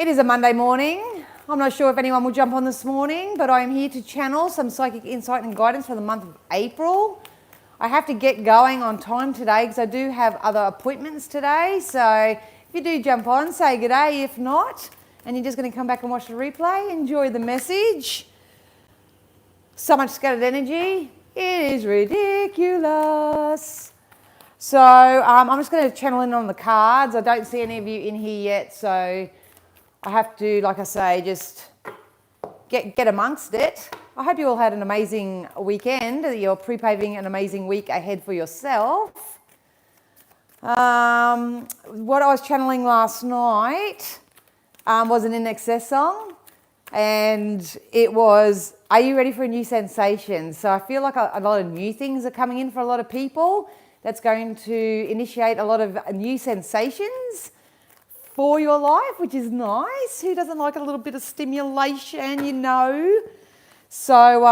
It is a Monday morning. I'm not sure if anyone will jump on this morning, but I am here to channel some psychic insight and guidance for the month of April. I have to get going on time today because I do have other appointments today. So if you do jump on, say good day. If not, and you're just going to come back and watch the replay, enjoy the message. So much scattered energy. It is ridiculous. So I'm just going to channel in on the cards. I don't see any of you in here yet, so I have to, like I say, just get amongst it. I hope you all had an amazing weekend. You're pre-paving an amazing week ahead for yourself. What I was channeling last night was an In Excess song, and it was, are you ready for a new sensation? So I feel like a lot of new things are coming in for a lot of people. That's going to initiate a lot of new sensations for your life, which is nice. Who doesn't like a little bit of stimulation, you know? So,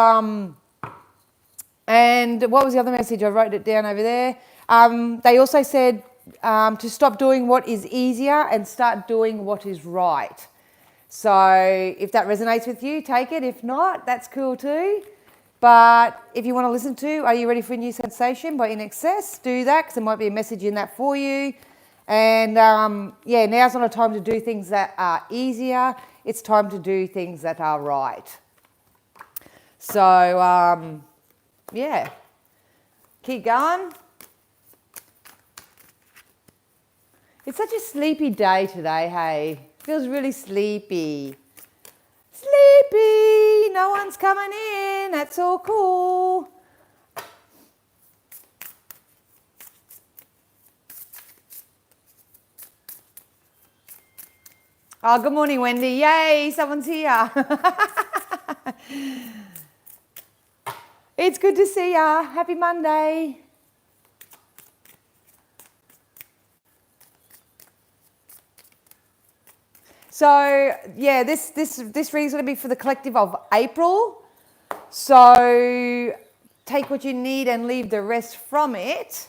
and what was the other message? I wrote it down over there. They also said to stop doing what is easier and start doing what is right. So if that resonates with you, take it. If not, that's cool too. But if you want to listen to Are You Ready for a New Sensation by In Excess, do that, because there might be a message in that for you. And yeah, now's not a time to do things that are easier. It's time to do things that are right. So yeah, keep going. It's such a sleepy day today, hey. Feels really sleepy. Sleepy, no one's coming in, that's all cool. Oh, good morning, Wendy. Yay, someone's here. It's good to see ya. Happy Monday. So, yeah, this reading's going to be for the collective of April. So, take what you need and leave the rest from it.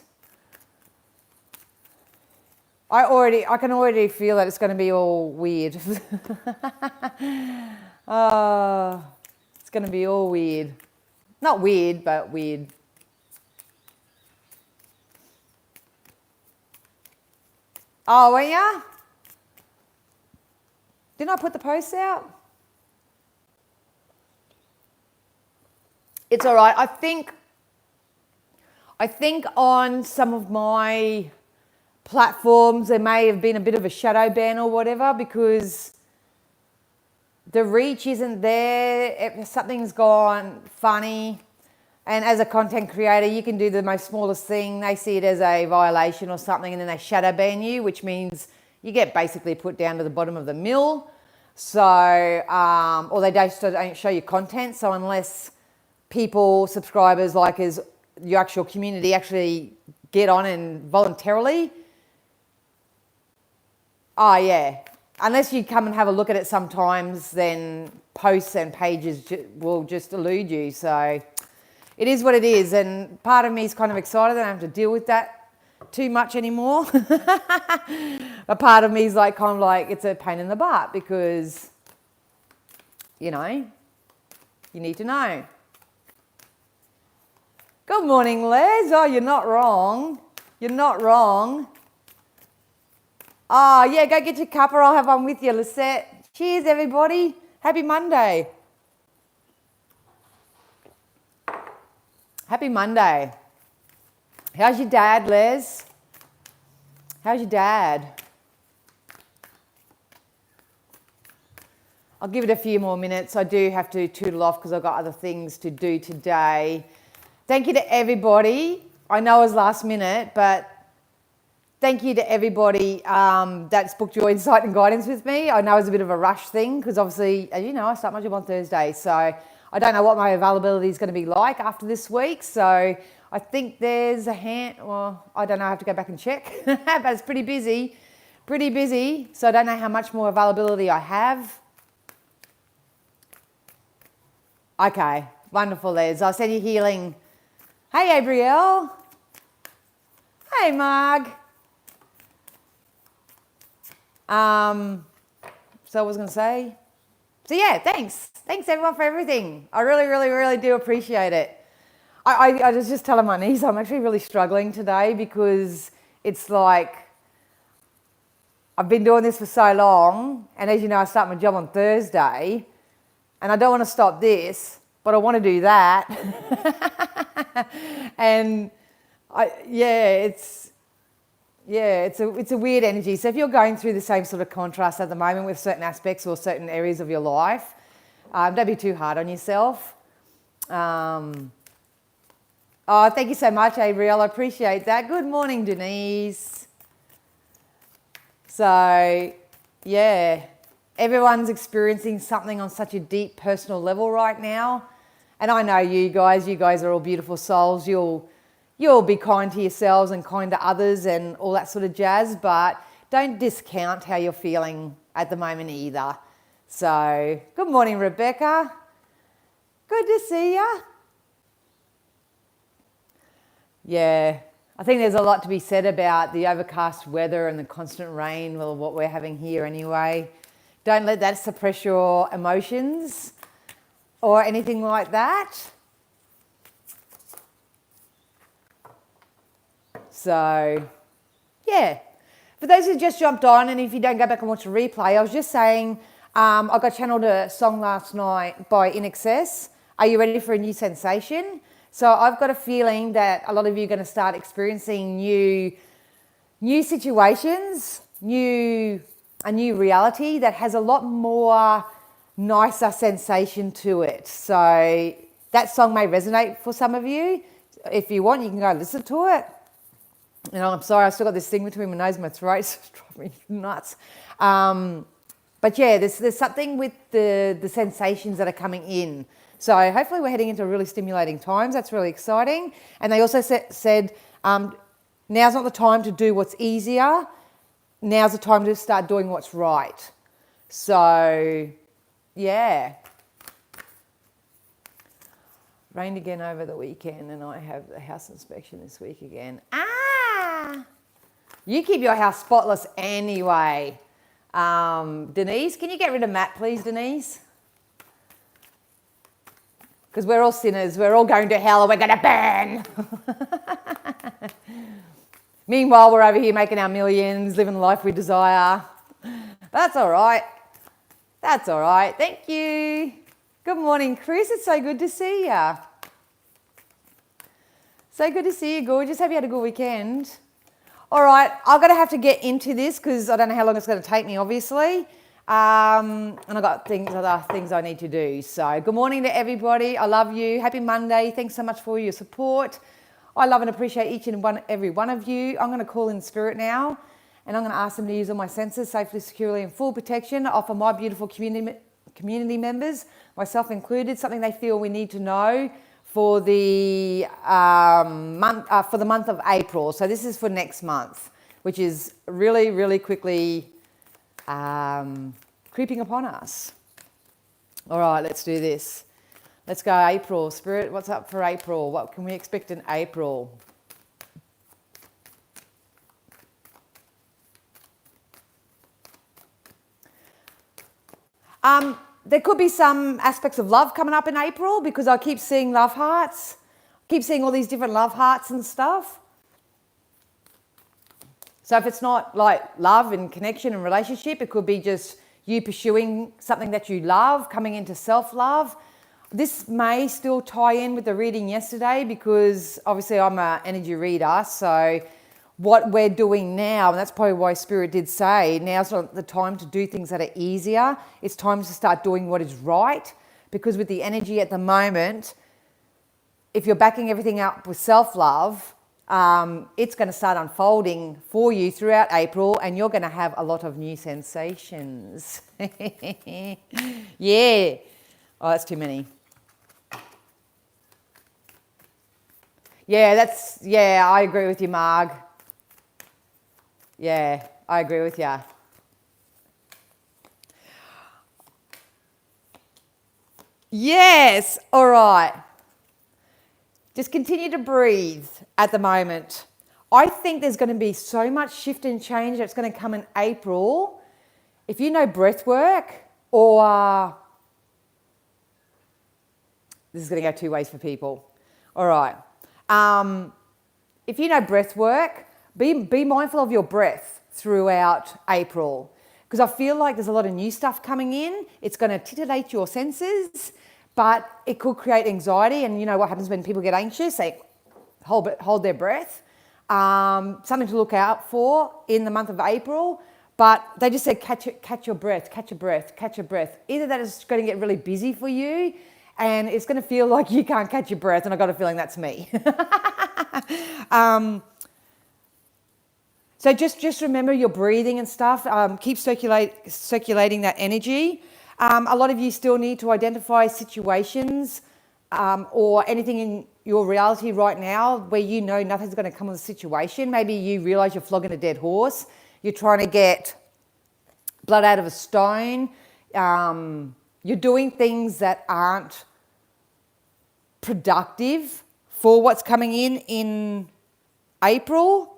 I can already feel that it's going to be all weird. Oh, it's going to be all weird. Not weird, but weird. Oh, weren't ya? Didn't I put the posts out? It's all right. I think on some of my platforms there may have been a bit of a shadow ban or whatever because the reach isn't there. Something's gone funny. And as a content creator, you can do the most smallest thing. They see it as a violation or something, and then they shadow ban you, which means you get basically put down to the bottom of the mill. So, or they don't show you content. So unless people, subscribers, like as your actual community actually get on and voluntarily, oh yeah, unless you come and have a look at it sometimes, then posts and pages will just elude you. So it is what it is. And part of me is kind of excited that I don't have to deal with that too much anymore. A part of me is like kind of like it's a pain in the butt because, you know, you need to know. Good morning, Les. Oh, you're not wrong. You're not wrong. Oh, yeah, go get your cuppa. I'll have one with you, Lisette. Cheers, everybody. Happy Monday. Happy Monday. How's your dad, Les? How's your dad? I'll give it a few more minutes. I do have to tootle off because I've got other things to do today. Thank you to everybody. I know it was last minute, but thank you to everybody that's booked your insight and guidance with me. I know it's a bit of a rush thing because obviously, as you know, I start my job on Thursday. So I don't know what my availability is going to be like after this week. So I think there's a hand, well, I don't know, I have to go back and check, but it's pretty busy, so I don't know how much more availability I have. Okay, wonderful, Les. I'll send you healing. Hey, Abrielle. Hey, Marg. So I was going to say. So yeah, thanks. Thanks everyone for everything. I really, really, really do appreciate it. I was just telling my niece I'm actually really struggling today because it's like I've been doing this for so long, and as you know, I start my job on Thursday, and I don't want to stop this, but I want to do that. And it's a weird energy. So if you're going through the same sort of contrast at the moment with certain aspects or certain areas of your life, don't be too hard on yourself. Oh, thank you so much, Ariel. I appreciate that. Good morning, Denise. So, yeah, everyone's experiencing something on such a deep personal level right now. And I know you guys are all beautiful souls. You'll be kind to yourselves and kind to others and all that sort of jazz, but don't discount how you're feeling at the moment either. So, good morning, Rebecca. Good to see you. Yeah, I think there's a lot to be said about the overcast weather and the constant rain, well, what we're having here anyway. Don't let that suppress your emotions or anything like that. So, yeah. For those who just jumped on, and if you don't go back and watch the replay, I was just saying I got channeled a song last night by In Excess. Are you ready for a new sensation? So I've got a feeling that a lot of you are going to start experiencing new situations, a new reality that has a lot more nicer sensation to it. So that song may resonate for some of you. If you want, you can go listen to it. You know, I'm sorry, I still got this thing between my nose and my throat. It's driving me nuts. But yeah, there's something with the sensations that are coming in. So hopefully we're heading into really stimulating times. That's really exciting. And they also said now's not the time to do what's easier. Now's the time to start doing what's right. So, yeah. Rained again over the weekend, and I have the house inspection this week again. You keep your house spotless anyway. Denise, can you get rid of Matt, please, Denise? Because we're all sinners. We're all going to hell and we're going to burn. Meanwhile, we're over here making our millions, living the life we desire. That's all right. That's all right. Thank you. Good morning, Chris. It's so good to see you. So good to see you, gorgeous. Hope you had a good weekend. All right, I'm going to have to get into this because I don't know how long it's going to take me, obviously. And I've got other things I need to do. So good morning to everybody. I love you. Happy Monday. Thanks so much for your support. I love and appreciate each and every one of you. I'm going to call in spirit now, and I'm going to ask them to use all my senses safely, securely, and full protection to offer my beautiful community members, myself included, something they feel we need to know for the month of April. So this is for next month, which is really, really quickly creeping upon us. All right, let's do this. Let's go April. Spirit, what's up for April? What can we expect in April? There could be some aspects of love coming up in April because I keep seeing love hearts. I keep seeing all these different love hearts and stuff. So if it's not like love and connection and relationship, it could be just you pursuing something that you love, coming into self-love. This may still tie in with the reading yesterday because obviously I'm an energy reader. So what we're doing now, and that's probably why Spirit did say, now's not the time to do things that are easier. It's time to start doing what is right, because with the energy at the moment, if you're backing everything up with self-love, it's going to start unfolding for you throughout April, and you're going to have a lot of new sensations. Yeah. Oh, that's too many. Yeah, I agree with you, Marg. Yeah, I agree with you. Yes, all right. Just continue to breathe at the moment. I think there's going to be so much shift and change that's going to come in April. if you know breath work, or this is going to go two ways for people. All right. If you know breath work, be mindful of your breath throughout April, because I feel like there's a lot of new stuff coming in. It's going to titillate your senses, but it could create anxiety. And you know what happens when people get anxious? They hold their breath. Something to look out for in the month of April. But they just said catch your breath, catch your breath, catch your breath. Either that is going to get really busy for you, and it's going to feel like you can't catch your breath, and I got a feeling that's me. So just remember your breathing and stuff. Keep circulating that energy. A lot of you still need to identify situations or anything in your reality right now where you know nothing's going to come of the situation. Maybe you realize you're flogging a dead horse. You're trying to get blood out of a stone. You're doing things that aren't productive for what's coming in April.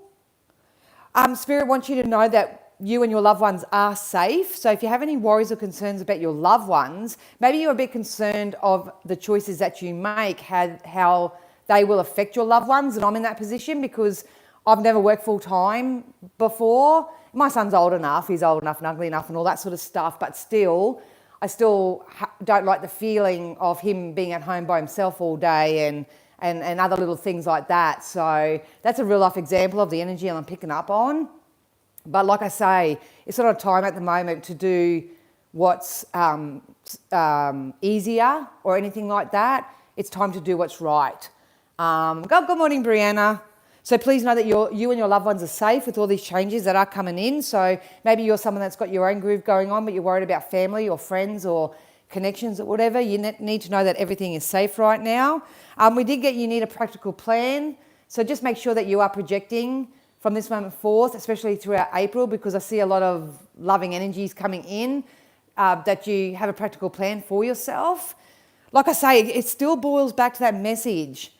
Spirit wants you to know that you and your loved ones are safe. So if you have any worries or concerns about your loved ones, maybe you're a bit concerned of the choices that you make, how they will affect your loved ones. And I'm in that position because I've never worked full time before. My son's old enough, he's old enough and ugly enough and all that sort of stuff, but still, I still don't like the feeling of him being at home by himself all day and other little things like that. So that's a real life example of the energy I'm picking up on. But like I say, it's not a time at the moment to do what's easier or anything like that. It's time to do what's right. Good morning, Brianna. So please know that you and your loved ones are safe with all these changes that are coming in. So maybe you're someone that's got your own groove going on, but you're worried about family or friends or connections or whatever. You need to know that everything is safe right now. We did get you need a practical plan. So just make sure that you are projecting from this moment forth, especially throughout April, because I see a lot of loving energies coming in, that you have a practical plan for yourself. Like I say, it still boils back to that message.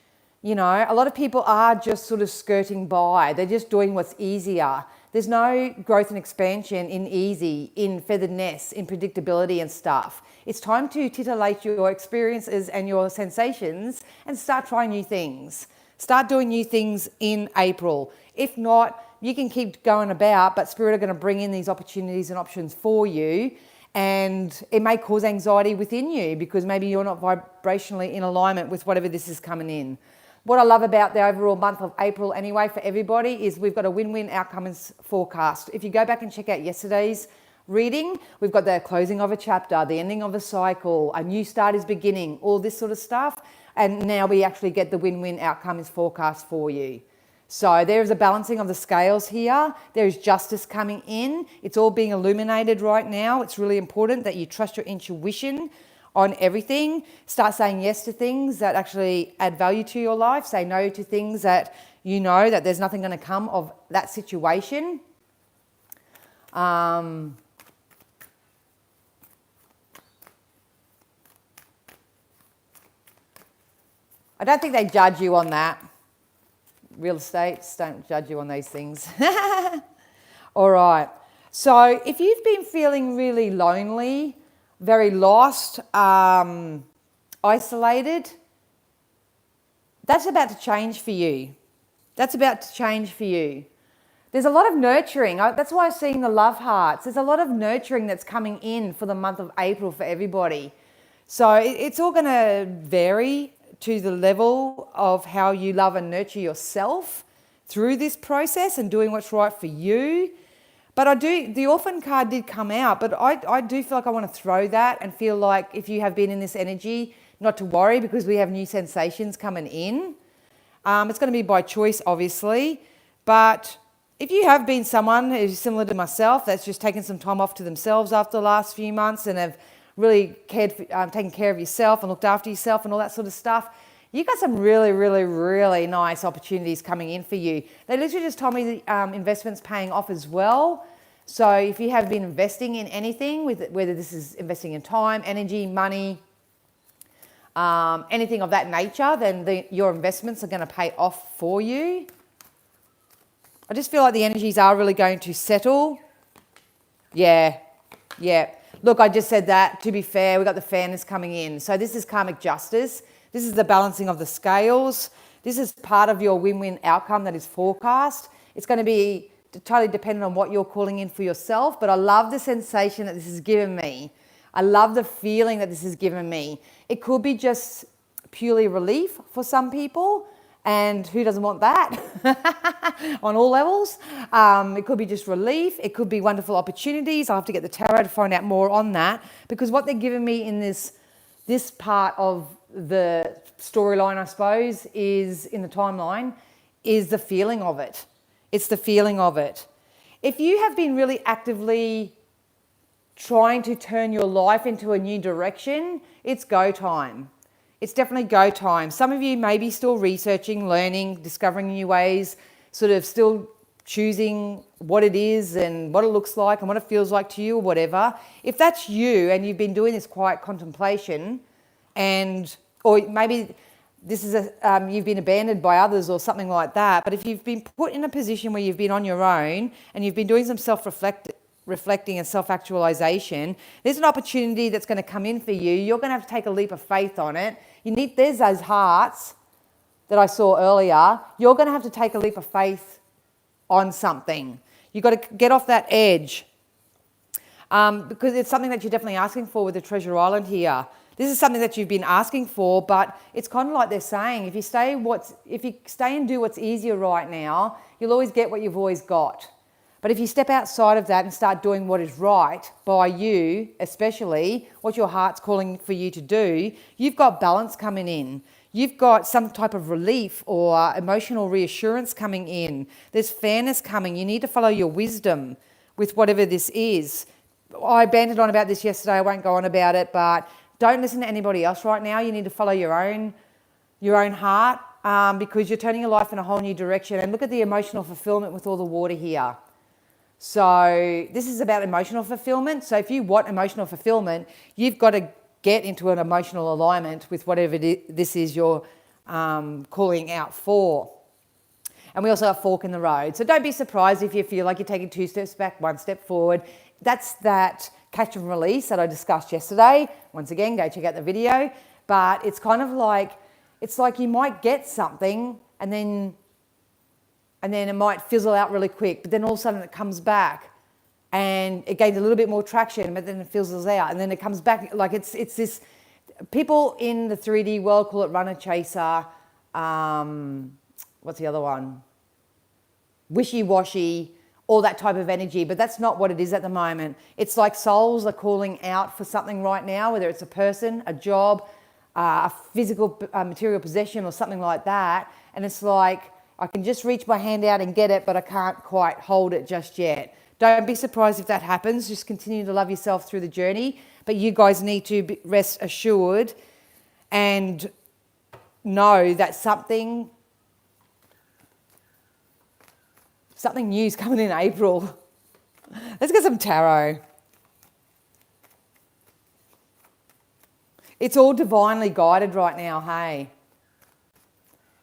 You know, a lot of people are just sort of skirting by. They're just doing what's easier. There's no growth and expansion in easy, in featheredness, in predictability and stuff. It's time to titillate your experiences and your sensations and start trying new things. Start doing new things in April. If not, you can keep going about, but Spirit are going to bring in these opportunities and options for you. And it may cause anxiety within you because maybe you're not vibrationally in alignment with whatever this is coming in. What I love about the overall month of April anyway for everybody is we've got a win-win outcomes forecast. If you go back and check out yesterday's reading, we've got the closing of a chapter, the ending of a cycle, a new start is beginning, all this sort of stuff. And now we actually get the win-win outcomes forecast for you. So there is a balancing of the scales here. There is justice coming in. It's all being illuminated right now. It's really important that you trust your intuition on everything. Start saying yes to things that actually add value to your life. Say no to things that you know that there's nothing going to come of that situation. I don't think they judge you on that. Real estates don't judge you on these things. All right. So if you've been feeling really lonely, very lost, isolated, that's about to change for you. That's about to change for you. There's a lot of nurturing. That's why I'm seeing the love hearts. There's a lot of nurturing that's coming in for the month of April for everybody. So it's all going to vary to the level of how you love and nurture yourself through this process and doing what's right for you. But the orphan card did come out, but I do feel like I want to throw that and feel like if you have been in this energy, not to worry because we have new sensations coming in. It's going to be by choice, obviously, but if you have been someone who's similar to myself that's just taken some time off to themselves after the last few months and have really taken care of yourself and looked after yourself and all that sort of stuff, you got some really, really, really nice opportunities coming in for you. They literally just told me the investment's paying off as well. So if you have been investing in anything, whether this is investing in time, energy, money, anything of that nature, then your investments are going to pay off for you. I just feel like the energies are really going to settle. Yeah, Yeah. Look, I just said that. To be fair, we got the fairness coming in. So this is karmic justice. This is the balancing of the scales. This is part of your win-win outcome that is forecast. It's going to be totally dependent on what you're calling in for yourself, but I love the sensation that this has given me. I love the feeling that this has given me. It could be just purely relief for some people, and who doesn't want that on all levels? It could be just relief. It could be wonderful opportunities. I'll have to get the tarot to find out more on that, because what they're giving me in this part of the storyline, I suppose, is in the timeline, is the feeling of it. It's the feeling of it. If you have been really actively trying to turn your life into a new direction, it's go time. It's definitely go time. Some of you may be still researching, learning, discovering new ways, sort of still choosing what it is and what it looks like and what it feels like to you or whatever. If that's you and you've been doing this quiet contemplation, or maybe this is you've been abandoned by others or something like that, but if you've been put in a position where you've been on your own and you've been doing some reflecting and self-actualization, there's an opportunity that's going to come in for you. You're going to have to take a leap of faith on it. There's those hearts that I saw earlier. You're going to have to take a leap of faith on something. You've got to get off that edge, because it's something that you're definitely asking for with the Treasure Island here. This is something that you've been asking for, but it's kind of like they're saying, if you stay and do what's easier right now, you'll always get what you've always got. But if you step outside of that and start doing what is right by you, especially what your heart's calling for you to do, you've got balance coming in. You've got some type of relief or emotional reassurance coming in. There's fairness coming. You need to follow your wisdom with whatever this is. I banded on about this yesterday. I won't go on about it, but don't listen to anybody else right now. You need to follow your own heart, because you're turning your life in a whole new direction. And look at the emotional fulfillment with all the water here. So this is about emotional fulfillment. So if you want emotional fulfillment, you've got to get into an emotional alignment with whatever this is you're calling out for. And we also have fork in the road. So don't be surprised if you feel like you're taking 2 steps back, 1 step forward. That's that catch and release that I discussed yesterday. Once again, go check out the video. But it's kind of like, it's like you might get something and then it might fizzle out really quick, but then all of a sudden it comes back and it gains a little bit more traction, but then it fizzles out and then it comes back. Like it's this, people in the 3D world call it runner chaser. What's the other one? Wishy-washy, all that type of energy, but that's not what it is at the moment. It's like souls are calling out for something right now, whether it's a person, a job, a physical material possession or something like that. And it's like, I can just reach my hand out and get it, but I can't quite hold it just yet. Don't be surprised if that happens. Just continue to love yourself through the journey. But you guys need to rest assured and know that something new is coming in April. Let's get some tarot. It's all divinely guided right now, hey?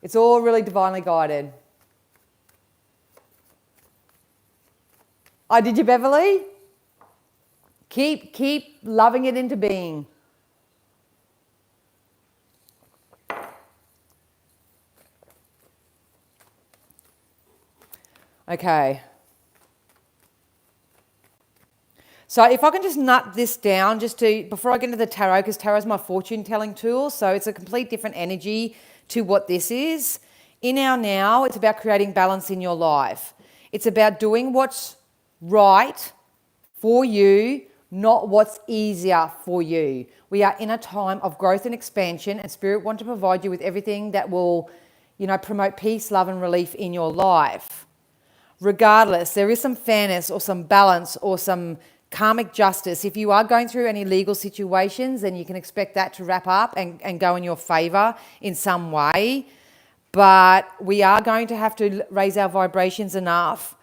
It's all really divinely guided. Oh, did you, Beverly? Keep loving it into being. Okay. So if I can just nut this down before I get into the tarot, because tarot is my fortune telling tool, so it's a complete different energy to what this is. In our now, it's about creating balance in your life. It's about doing what's right for you, not what's easier for you. We are in a time of growth and expansion, and Spirit wants to provide you with everything that will, promote peace, love, and relief in your life. Regardless, there is some fairness or some balance or some karmic justice. If you are going through any legal situations, then you can expect that to wrap up and go in your favor in some way. But we are going to have to raise our vibrations enough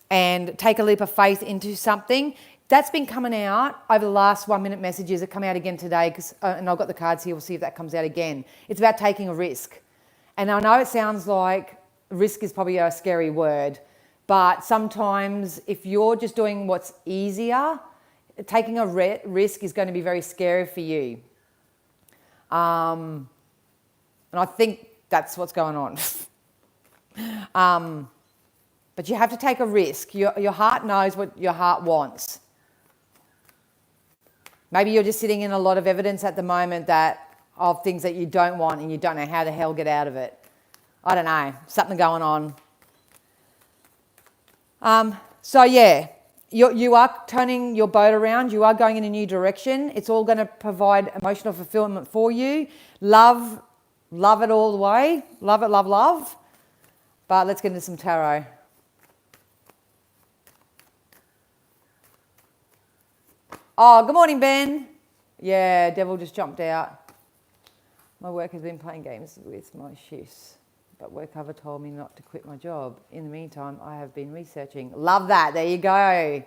and take a leap of faith into something. That's been coming out over the last 1 minute messages that come out again today, and I've got the cards here. We'll see if that comes out again. It's about taking a risk. And I know it sounds like risk is probably a scary word, but sometimes if you're just doing what's easier, taking a risk is going to be very scary for you. And I think that's what's going on. But you have to take a risk. Your heart knows what your heart wants. Maybe you're just sitting in a lot of evidence at the moment of things that you don't want and you don't know how the hell get out of it. I don't know, something going on. So yeah, you are turning your boat around. You are going in a new direction. It's all going to provide emotional fulfillment for you. Love it all the way. Love it, love, love. But let's get into some tarot. Oh, good morning, Ben. Yeah, devil just jumped out. My work has been playing games with my shifts, but work cover told me not to quit my job. In the meantime, I have been researching. Love that. There you go.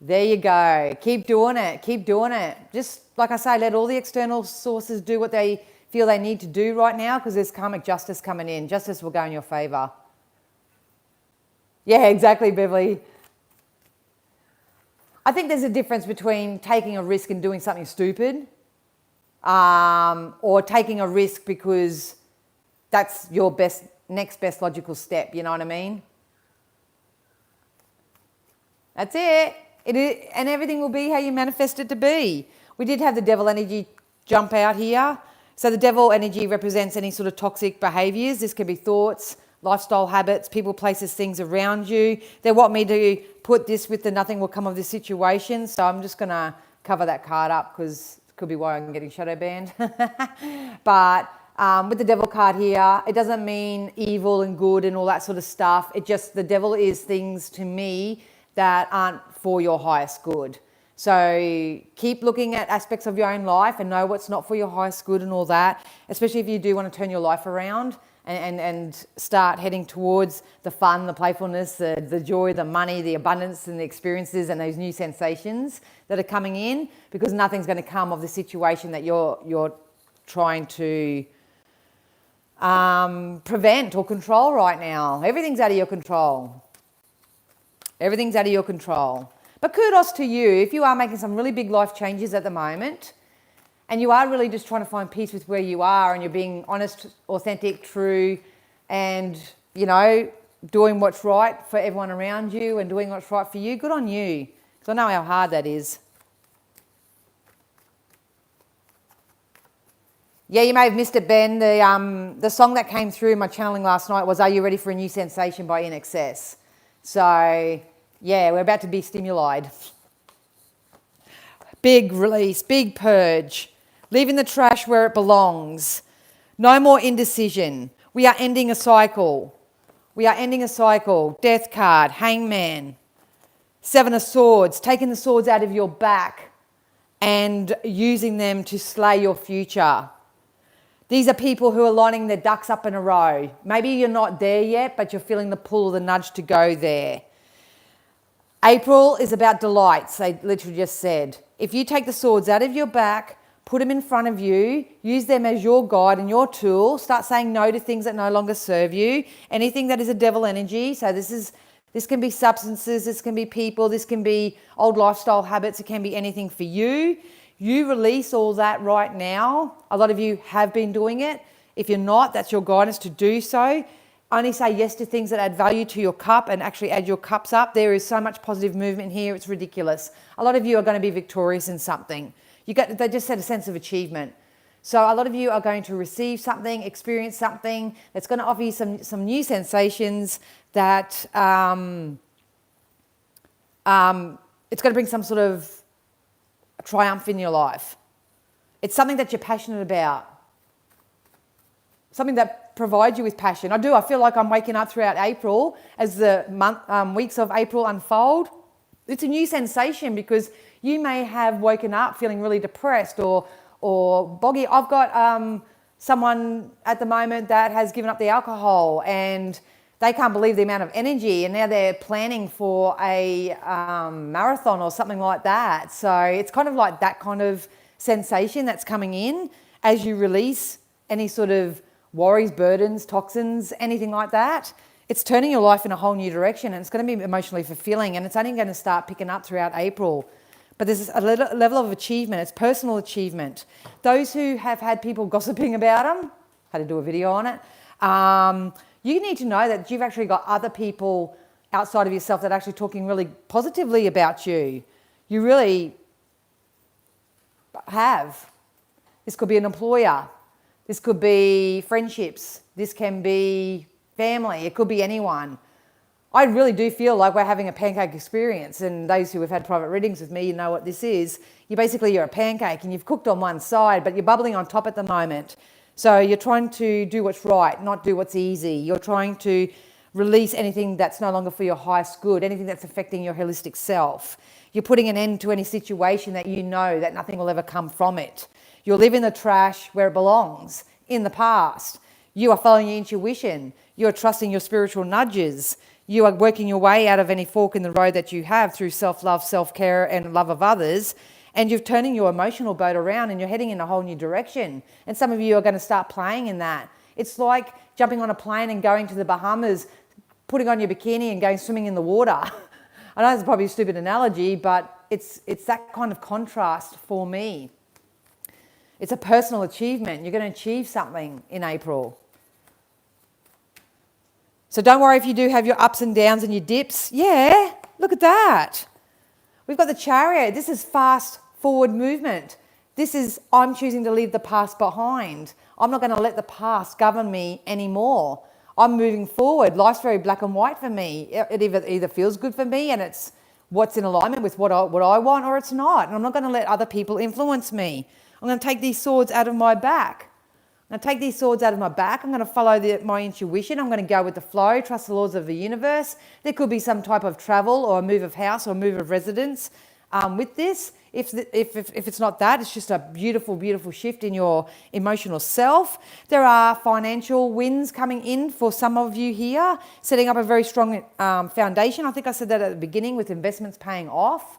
There you go. Keep doing it. Keep doing it. Just like I say, let all the external sources do what they feel they need to do right now, because there's karmic justice coming in. Justice will go in your favor. Yeah, exactly, Beverly. I think there's a difference between taking a risk and doing something stupid, or taking a risk because that's your next best logical step. You know what I mean? That's it. And everything will be how you manifest it to be. We did have the devil energy jump out here. So the devil energy represents any sort of toxic behaviors. This could be thoughts, lifestyle habits, people, places, things around you. They want me to put this with the nothing will come of this situation. So I'm just going to cover that card up because it could be why I'm getting shadow banned. But with the devil card here, it doesn't mean evil and good and all that sort of stuff. It just, the devil is things to me that aren't for your highest good. So keep looking at aspects of your own life and know what's not for your highest good and all that, especially if you do want to turn your life around and start heading towards the fun, the playfulness, the joy, the money, the abundance and the experiences and those new sensations that are coming in, because nothing's going to come of the situation that you're trying to prevent or control right now. Everything's out of your control. Everything's out of your control. But kudos to you if you are making some really big life changes at the moment and you are really just trying to find peace with where you are and you're being honest, authentic, true, and, you know, doing what's right for everyone around you and doing what's right for you. Good on you, because I know how hard that is. Yeah, you may have missed it, Ben. The song that came through my channeling last night was Are You Ready for a New Sensation by In Excess. So, yeah, we're about to be stimulated. Big release, big purge. Leaving the trash where it belongs. No more indecision. We are ending a cycle. We are ending a cycle. Death card, Hangman. Seven of Swords, taking the swords out of your back and using them to slay your future. These are people who are lining their ducks up in a row. Maybe you're not there yet, but you're feeling the pull or the nudge to go there. April is about delights, they literally just said. If you take the swords out of your back, put them in front of you, use them as your guide and your tool, start saying no to things that no longer serve you, anything that is a devil energy. So this can be substances, this can be people, this can be old lifestyle habits, it can be anything for you. You release all that right now. A lot of you have been doing it. If you're not, that's your guidance to do so. Only say yes to things that add value to your cup and actually add your cups up. There is so much positive movement here, it's ridiculous. A lot of you are going to be victorious in something. They just said a sense of achievement. So a lot of you are going to receive something, experience something that's going to offer you some new sensations that it's going to bring some sort of triumph in your life. It's something that you're passionate about. Something that provides you with passion. I feel like I'm waking up throughout April as the weeks of April unfold. It's a new sensation because you may have woken up feeling really depressed or boggy. I've got someone at the moment that has given up the alcohol and they can't believe the amount of energy, and now they're planning for a marathon or something like that. So it's kind of like that kind of sensation that's coming in as you release any sort of worries, burdens, toxins, anything like that. It's turning your life in a whole new direction and it's going to be emotionally fulfilling, and it's only going to start picking up throughout April. But there's a level of achievement. It's personal achievement. Those who have had people gossiping about them, had to do a video on it, you need to know that you've actually got other people outside of yourself that are actually talking really positively about you. You really have. This could be an employer. This could be friendships. This can be family. It could be anyone. I really do feel like we're having a pancake experience, and those who have had private readings with me, you know what this is. You're a pancake and you've cooked on one side, but you're bubbling on top at the moment. So you're trying to do what's right, not do what's easy. You're trying to release anything that's no longer for your highest good, anything that's affecting your holistic self. You're putting an end to any situation that you know that nothing will ever come from it. You'll live in the trash where it belongs, in the past. You are following your intuition. You're trusting your spiritual nudges. You are working your way out of any fork in the road that you have through self-love, self-care, and love of others. And you're turning your emotional boat around and you're heading in a whole new direction. And some of you are going to start playing in that. It's like jumping on a plane and going to the Bahamas, putting on your bikini and going swimming in the water. I know it's probably a stupid analogy, but it's that kind of contrast for me. It's a personal achievement. You're going to achieve something in April. So don't worry if you do have your ups and downs and your dips. Yeah, look at that. We've got the Chariot. This is fast forward movement. This is, I'm choosing to leave the past behind. I'm not going to let the past govern me anymore. I'm moving forward. Life's very black and white for me. It either feels good for me and it's what's in alignment with what I want, or it's not. And I'm not going to let other people influence me. I'm going to take these swords out of my back. I'm going to take these swords out of my back. I'm going to follow my intuition. I'm going to go with the flow, trust the laws of the universe. There could be some type of travel or a move of house or a move of residence with this. If it's not that, it's just a beautiful, beautiful shift in your emotional self. There are financial wins coming in for some of you here, setting up a very strong foundation. I think I said that at the beginning, with investments paying off.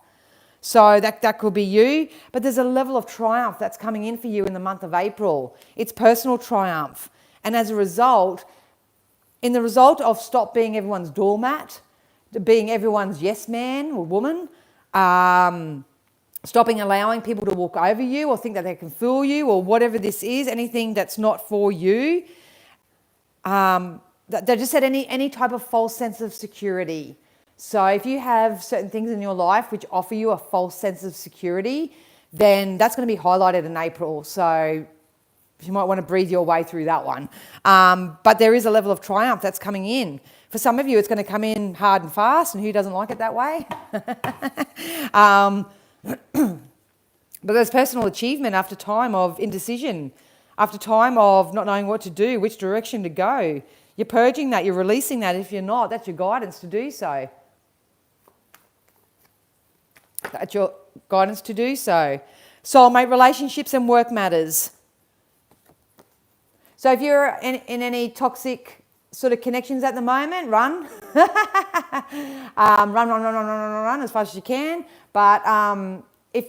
So that could be you. But there's a level of triumph that's coming in for you in the month of April. It's personal triumph. And as a result, in the result of stop being everyone's doormat, being everyone's yes man or woman, stopping allowing people to walk over you or think that they can fool you or whatever this is, anything that's not for you. They just said any type of false sense of security. So if you have certain things in your life which offer you a false sense of security, then that's going to be highlighted in April. So you might want to breathe your way through that one. But there is a level of triumph that's coming in. For some of you, it's going to come in hard and fast, and who doesn't like it that way? But there's personal achievement after time of indecision, after time of not knowing what to do, which direction to go. You're purging that, you're releasing that. If you're not, that's your guidance to do so. That's your guidance to do so. Soulmate relationships and work matters. So if you're in any toxic sort of connections at the moment, run. Run as fast as you can. But if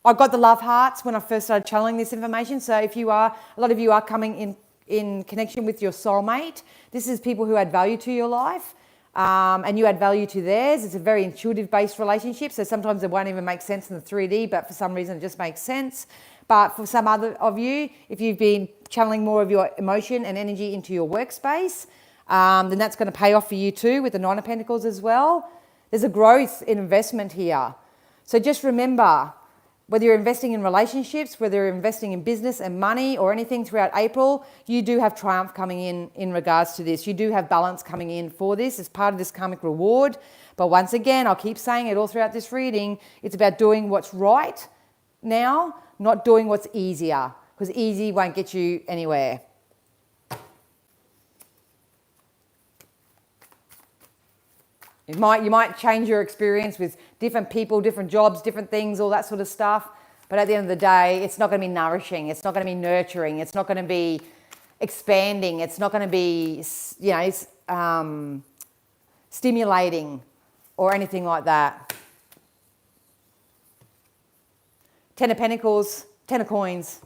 I got the love hearts when I first started channeling this information. So if you are, a lot of you are coming in connection with your soulmate. This is people who add value to your life. And you add value to theirs. It's a very intuitive-based relationship, so sometimes it won't even make sense in the 3D, but for some reason it just makes sense. But for some other of you, if you've been channeling more of your emotion and energy into your workspace, then that's going to pay off for you too with the Nine of Pentacles as well. There's a growth in investment here. So just remember, whether you're investing in relationships, whether you're investing in business and money or anything throughout April, you do have triumph coming in regards to this. You do have balance coming in for this as part of this karmic reward. But once again, I'll keep saying it all throughout this reading, it's about doing what's right now, not doing what's easier, because easy won't get you anywhere. You might change your experience with different people, different jobs, different things, all that sort of stuff. But at the end of the day, it's not going to be nourishing. It's not going to be nurturing. It's not going to be expanding. It's not going to be, stimulating or anything like that. 10 of Pentacles, 10 of Coins.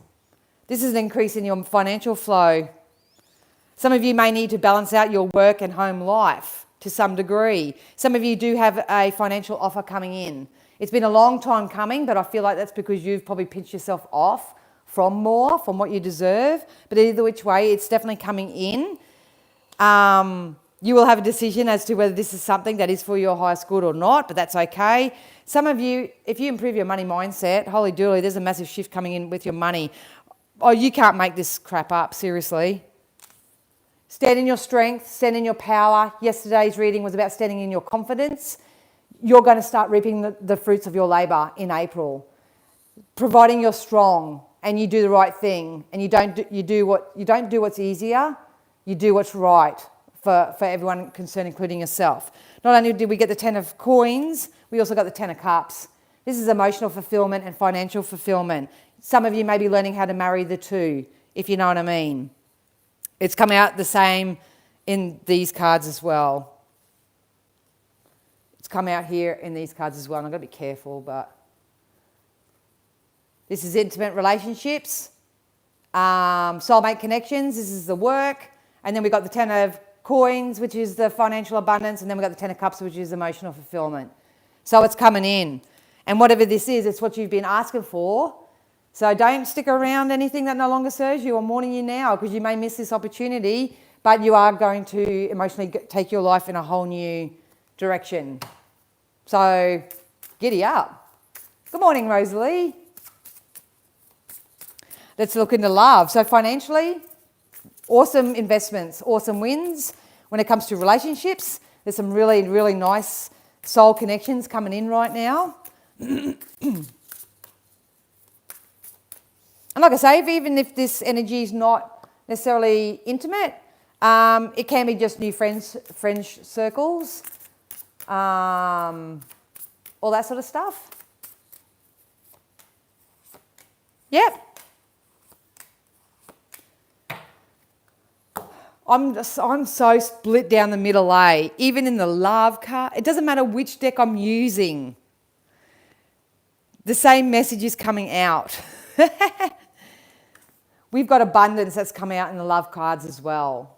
This is an increase in your financial flow. Some of you may need to balance out your work and home life to some degree. Some of you do have a financial offer coming in. It's been a long time coming, but I feel like that's because you've probably pinched yourself off from more, from what you deserve. But either which way, it's definitely coming in. You will have a decision as to whether this is something that is for your highest good or not, but that's okay. Some of you, if you improve your money mindset, holy dooly, there's a massive shift coming in with your money. Oh, you can't make this crap up, seriously. Stand in your strength, stand in your power. Yesterday's reading was about standing in your confidence. You're going to start reaping the fruits of your labour in April. Providing you're strong and you do the right thing and you don't do what's easier, you do what's right for everyone concerned, including yourself. Not only did we get the 10 of coins, we also got the 10 of cups. This is emotional fulfillment and financial fulfillment. Some of you may be learning how to marry the two, if you know what I mean. It's come out the same in these cards as well. It's come out here in these cards as well, and I've got to be careful, but this is intimate relationships, soulmate connections, this is the work, and then we got the 10 of coins, which is the financial abundance, and then we got the 10 of cups, which is emotional fulfillment. So it's coming in. And whatever this is, it's what you've been asking for. So don't stick around anything that no longer serves you. I'm warning you now because you may miss this opportunity, but you are going to emotionally take your life in a whole new direction. So giddy up. Good morning, Rosalie. Let's look into love. So financially, awesome investments, awesome wins. When it comes to relationships, there's some really, really nice soul connections coming in right now. And like I say, even if this energy is not necessarily intimate, it can be just new friends circles, all that sort of stuff. Yep. I'm so split down the middle, even in the love card. It doesn't matter which deck I'm using. The same message is coming out. We've got abundance that's come out in the love cards as well.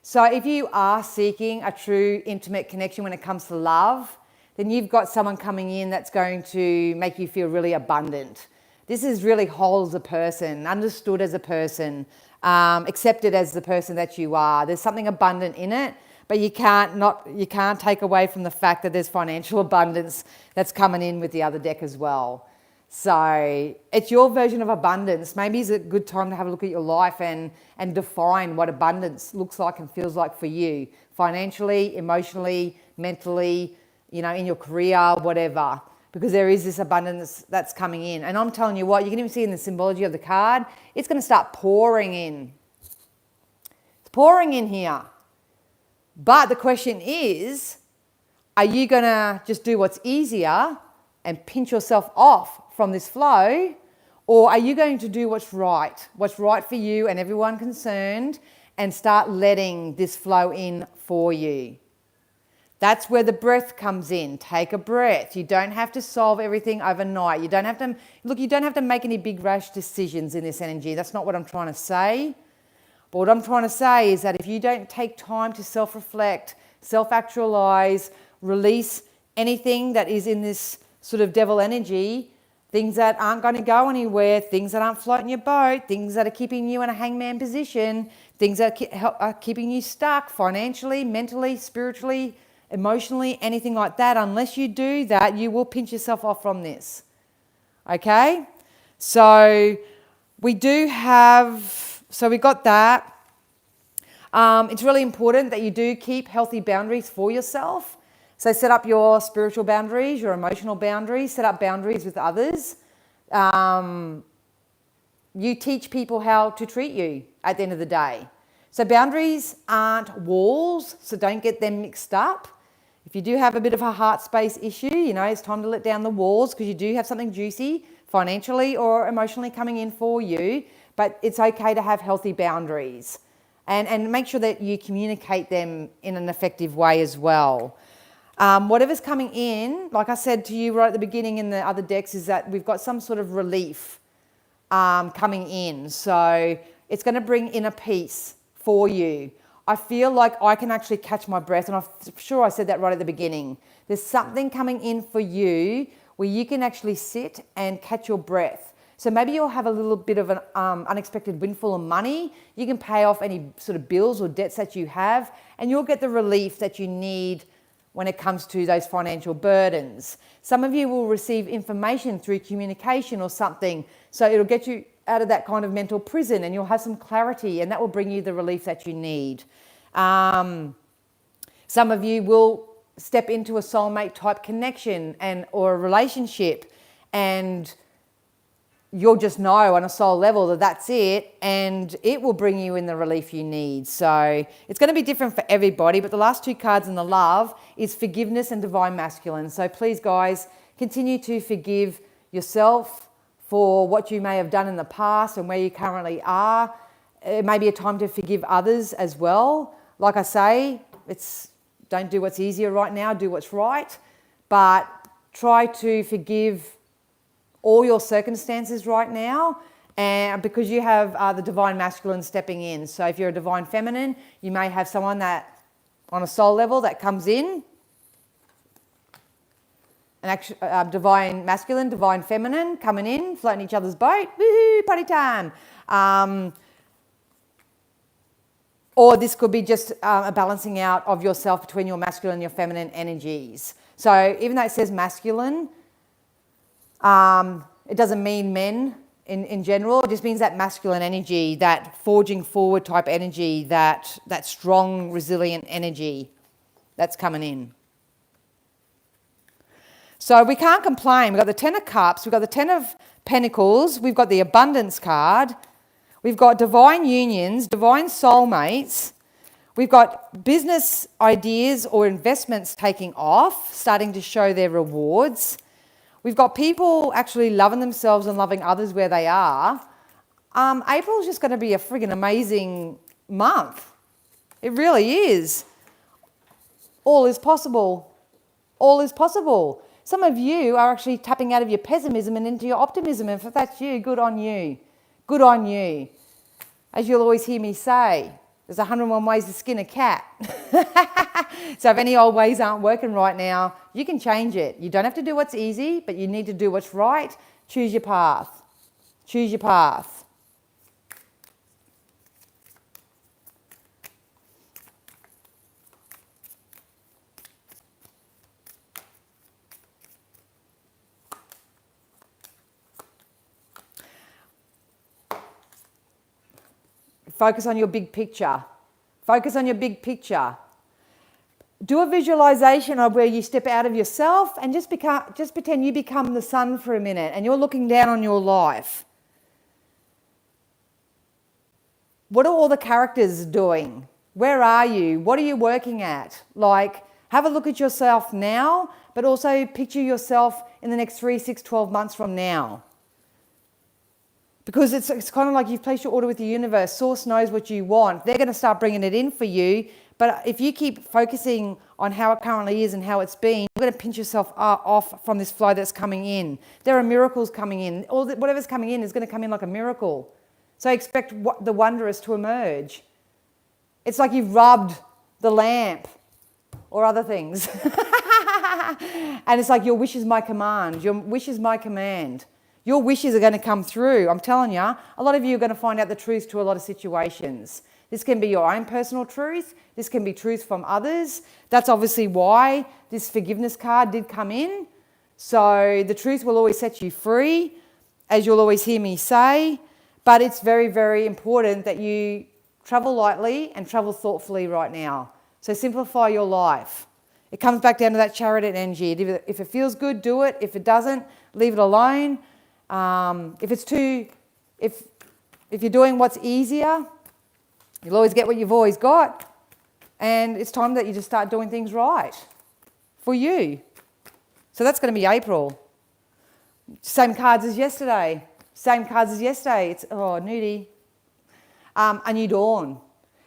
So if you are seeking a true intimate connection when it comes to love, then you've got someone coming in that's going to make you feel really abundant. This is really whole as a person, understood as a person, accepted as the person that you are. There's something abundant in it, but you can't take away from the fact that there's financial abundance that's coming in with the other deck as well. So it's your version of abundance. Maybe it's a good time to have a look at your life and define what abundance looks like and feels like for you, financially, emotionally, mentally, in your career, whatever. Because there is this abundance that's coming in. And I'm telling you what, you can even see in the symbology of the card, it's going to start pouring in. It's pouring in here. But the question is, are you going to just do what's easier and pinch yourself off from this flow, or are you going to do what's right for you and everyone concerned, and start letting this flow in for you? That's where the breath comes in. Take a breath. You don't have to solve everything overnight. You don't have to make any big rash decisions in this energy. That's not what I'm trying to say. But what I'm trying to say is that if you don't take time to self-reflect, self-actualize, release anything that is in this sort of devil energy, things that aren't going to go anywhere, things that aren't floating your boat, things that are keeping you in a hangman position, things that are keeping you stuck financially, mentally, spiritually, emotionally, anything like that. Unless you do that, you will pinch yourself off from this. Okay? So we got that. It's really important that you do keep healthy boundaries for yourself. So set up your spiritual boundaries, your emotional boundaries, set up boundaries with others. You teach people how to treat you at the end of the day. So boundaries aren't walls, so don't get them mixed up. If you do have a bit of a heart space issue, it's time to let down the walls because you do have something juicy financially or emotionally coming in for you, but it's okay to have healthy boundaries and make sure that you communicate them in an effective way as well. Whatever's coming in, like I said to you right at the beginning in the other decks, is that we've got some sort of relief coming in. So it's going to bring inner peace for you. I feel like I can actually catch my breath, and I'm sure I said that right at the beginning. There's something coming in for you where you can actually sit and catch your breath. So maybe you'll have a little bit of an unexpected windfall of money. You can pay off any sort of bills or debts that you have, and you'll get the relief that you need when it comes to those financial burdens. Some of you will receive information through communication or something, so it'll get you out of that kind of mental prison, and you'll have some clarity, and that will bring you the relief that you need. Some of you will step into a soulmate type connection or a relationship, and you'll just know on a soul level that that's it, and it will bring you in the relief you need. So it's going to be different for everybody, but the last two cards in the love is forgiveness and divine masculine. So please, guys, continue to forgive yourself for what you may have done in the past and where you currently are. It may be a time to forgive others as well. Like I say, don't do what's easier right now, do what's right, but try to forgive all your circumstances right now, and because you have the divine masculine stepping in. So if you're a divine feminine, you may have someone that on a soul level that comes in, an actual divine masculine, divine feminine coming in, floating each other's boat, woohoo, party time. Or this could be just a balancing out of yourself between your masculine and your feminine energies. So even though it says masculine, it doesn't mean men in general. It just means that masculine energy, that forging forward type energy, that strong, resilient energy that's coming in. So we can't complain. We've got the Ten of Cups, we've got the Ten of Pentacles, we've got the Abundance card, we've got divine unions, divine soulmates, we've got business ideas or investments taking off, starting to show their rewards. We've got people actually loving themselves and loving others where they are. April's just going to be a friggin' amazing month. It really is. All is possible. All is possible. Some of you are actually tapping out of your pessimism and into your optimism. And if that's you, good on you. Good on you. As you'll always hear me say, there's 101 ways to skin a cat. So if any old ways aren't working right now, you can change it. You don't have to do what's easy, but you need to do what's right. Choose your path. Choose your path. Focus on your big picture. Focus on your big picture. Do a visualization of where you step out of yourself and just pretend you become the sun for a minute and you're looking down on your life. What are all the characters doing? Where are you? What are you working at? Like, have a look at yourself now, but also picture yourself in the next 3, 6, 12 months from now. Because it's kind of like you've placed your order with the universe. Source knows what you want. They're going to start bringing it in for you. But if you keep focusing on how it currently is and how it's been, you're going to pinch yourself off from this flow that's coming in. There are miracles coming in. Whatever's coming in is going to come in like a miracle. So expect the wondrous to emerge. It's like you've rubbed the lamp or other things. And it's like your wish is my command. Your wish is my command. Your wishes are going to come through. I'm telling you, a lot of you are going to find out the truth to a lot of situations. This can be your own personal truth. This can be truth from others. That's obviously why this forgiveness card did come in. So the truth will always set you free, as you'll always hear me say. But it's very, very important that you travel lightly and travel thoughtfully right now. So simplify your life. It comes back down to that chariot energy. If it feels good, do it. If it doesn't, leave it alone. If you're doing what's easier, you'll always get what you've always got. And it's time that you just start doing things right for you. So that's going to be April. Same cards as yesterday. Same cards as yesterday. It's, nudie. A new dawn.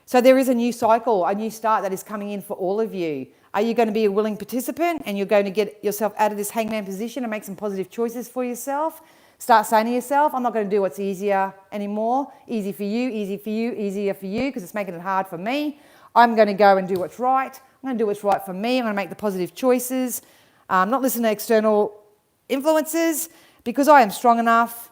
So there is a new cycle, a new start that is coming in for all of you. Are you going to be a willing participant and you're going to get yourself out of this hangman position and make some positive choices for yourself? Start saying to yourself, I'm not going to do what's easier anymore. Easy for you, easy for you, easier for you, because it's making it hard for me. I'm going to go and do what's right. I'm going to do what's right for me. I'm going to make the positive choices. Not listen to external influences, because I am strong enough.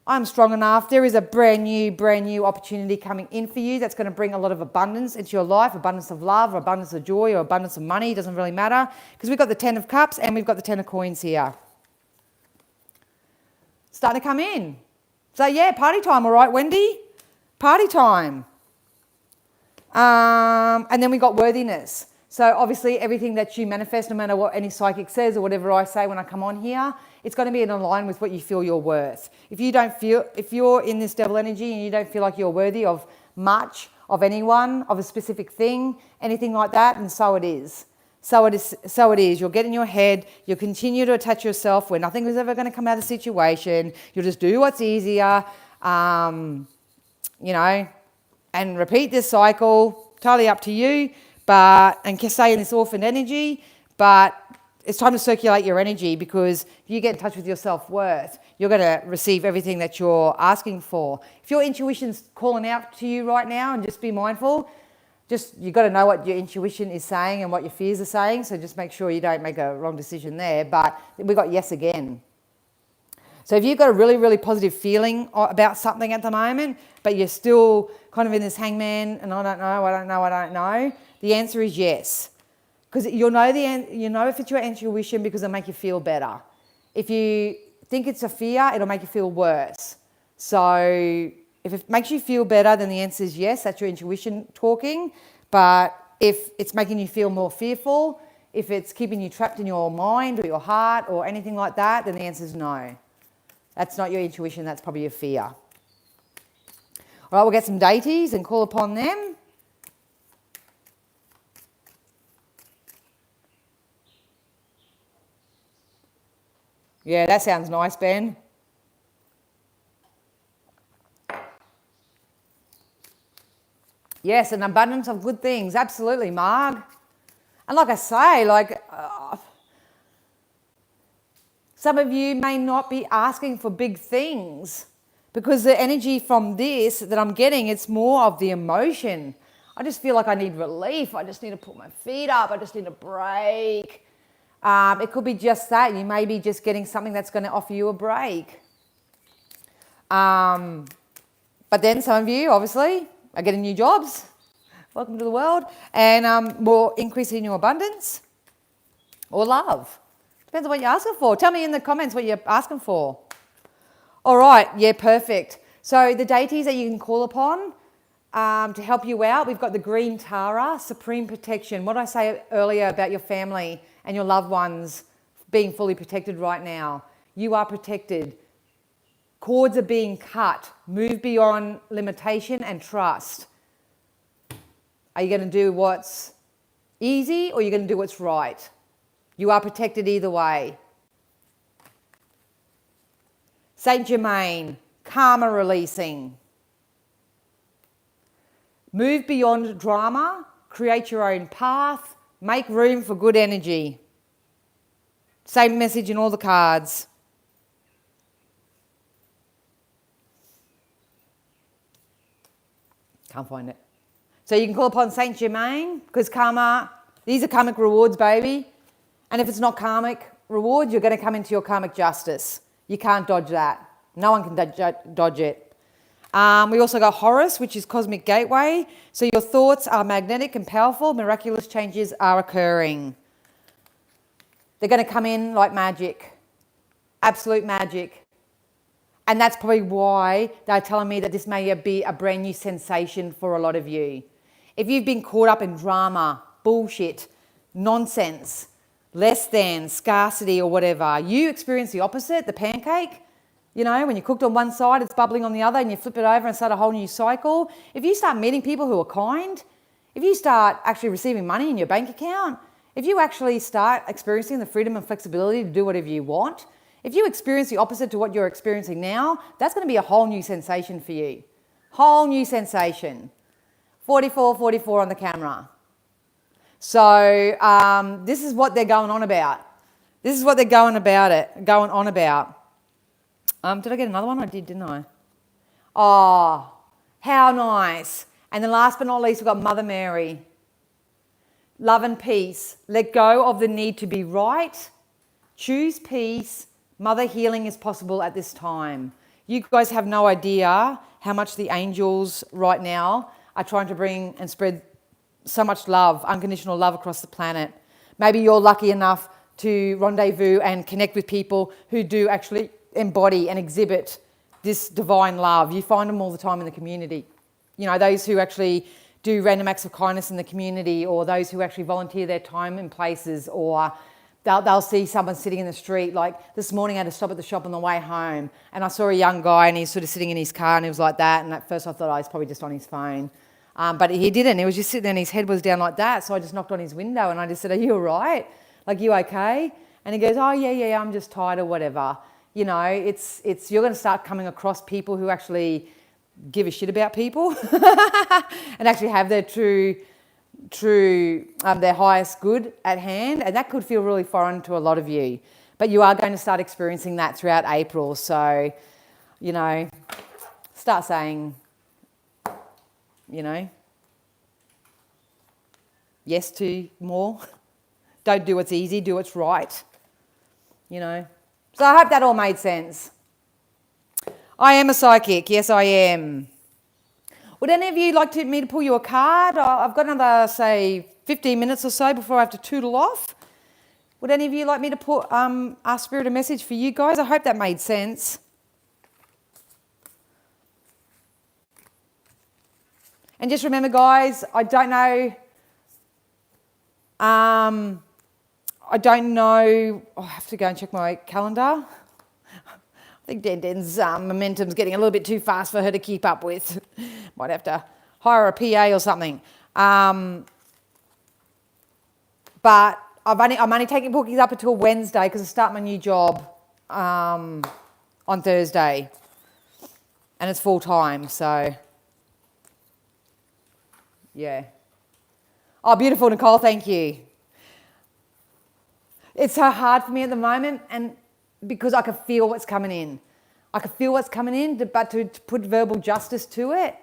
I'm strong enough. There is a brand new opportunity coming in for you that's going to bring a lot of abundance into your life, abundance of love, or abundance of joy, or abundance of money. It doesn't really matter, because we've got the 10 of Cups and we've got the 10 of Coins here. Starting to come in. So yeah, party time, all right, Wendy? Party time. And then we got worthiness. So obviously everything that you manifest, no matter what any psychic says or whatever I say when I come on here, it's going to be in line with what you feel you're worth. If you're in this devil energy and you don't feel like you're worthy of much, of anyone, of a specific thing, anything like that, and so it is. So it is. You'll get in your head. You'll continue to attach yourself where nothing is ever going to come out of the situation. You'll just do what's easier, and repeat this cycle. Totally up to you, and can stay in this orphaned energy. But it's time to circulate your energy, because if you get in touch with your self-worth, you're going to receive everything that you're asking for. If your intuition's calling out to you right now, and just be mindful. You've got to know what your intuition is saying and what your fears are saying, so just make sure you don't make a wrong decision there. But we got yes again. So if you've got a really, really positive feeling about something at the moment, but you're still kind of in this hangman, and I don't know, the answer is yes. Because you'll know if it's your intuition, because it'll make you feel better. If you think it's a fear, it'll make you feel worse. So if it makes you feel better, then the answer is yes, that's your intuition talking. But if it's making you feel more fearful, if it's keeping you trapped in your mind or your heart or anything like that, then the answer is no. That's not your intuition, that's probably your fear. All right, we'll get some deities and call upon them. Yeah, that sounds nice, Ben. Yes, an abundance of good things. Absolutely, Marg. And like I say, some of you may not be asking for big things, because the energy from this that I'm getting, it's more of the emotion. I just feel like I need relief. I just need to put my feet up. I just need a break. It could be just that. You may be just getting something that's going to offer you a break. But then some of you, obviously, are getting new jobs. Welcome to the world. And more increase in your abundance or love. Depends on what you're asking for. Tell me in the comments what you're asking for. All right. Yeah, perfect. So the deities that you can call upon to help you out, we've got the green Tara, supreme protection. What I say earlier about your family and your loved ones being fully protected right now. You are protected. Cords are being cut. Move beyond limitation and trust. Are you going to do what's easy, or are you going to do what's right? You are protected either way. Saint Germain, karma releasing. Move beyond drama, create your own path, make room for good energy. Same message in all the cards. Can't find it. So you can call upon Saint Germain, because karma, these are karmic rewards, baby. And if it's not karmic rewards, you're going to come into your karmic justice. You can't dodge that. No one can dodge it. We also got Horus, which is cosmic gateway. So your thoughts are magnetic and powerful. Miraculous changes are occurring. They're going to come in like magic. Absolute magic. And that's probably why they're telling me that this may be a brand new sensation for a lot of you. If you've been caught up in drama, bullshit, nonsense, less than, scarcity or whatever, you experience the opposite, the pancake. You know, when you're cooked on one side, it's bubbling on the other, and you flip it over and start a whole new cycle. If you start meeting people who are kind, if you start actually receiving money in your bank account, if you actually start experiencing the freedom and flexibility to do whatever you want, if you experience the opposite to what you're experiencing now, that's going to be a whole new sensation for you. Whole new sensation. 44 on the camera. So this is what they're going on about. This is what they're going on about. Did I get another one? I did, didn't I? Oh, how nice. And then last but not least, we've got Mother Mary. Love and peace. Let go of the need to be right. Choose peace. Mother healing is possible at this time. You guys have no idea how much the angels right now are trying to bring and spread so much love, unconditional love across the planet. Maybe you're lucky enough to rendezvous and connect with people who do actually embody and exhibit this divine love. You find them all the time in the community. You know, those who actually do random acts of kindness in the community, or those who actually volunteer their time in places, or they'll see someone sitting in the street. Like this morning I had to stop at the shop on the way home and I saw a young guy and he's sort of sitting in his car and he was like that, and at first I thought, oh, he's probably just on his phone. But he didn't. He was just sitting there and his head was down like that. So I just knocked on his window and I just said, are you all right? Like, you okay? And he goes, oh, yeah, I'm just tired or whatever. You know, it's you're going to start coming across people who actually give a shit about people and actually have their their highest good at hand. And that could feel really foreign to a lot of you. But you are going to start experiencing that throughout April. So, you know, start saying, you know, yes to more. Don't do what's easy, do what's right. You know. So I hope that all made sense. I am a psychic. Yes, I am. Would any of you like me to pull you a card? I've got another, say, 15 minutes or so before I have to tootle off. Would any of you like me to ask Spirit a message for you guys? I hope that made sense. And just remember, guys, I don't know. I have to go and check my calendar. I think Den's momentum's getting a little bit too fast for her to keep up with. Might have to hire a PA or something. But I'm only taking bookings up until Wednesday because I start my new job on Thursday. And it's full time, so... yeah. Oh, beautiful, Nicole, thank you. It's so hard for me at the moment, and because I can feel what's coming in. I can feel what's coming in, but to put verbal justice to it.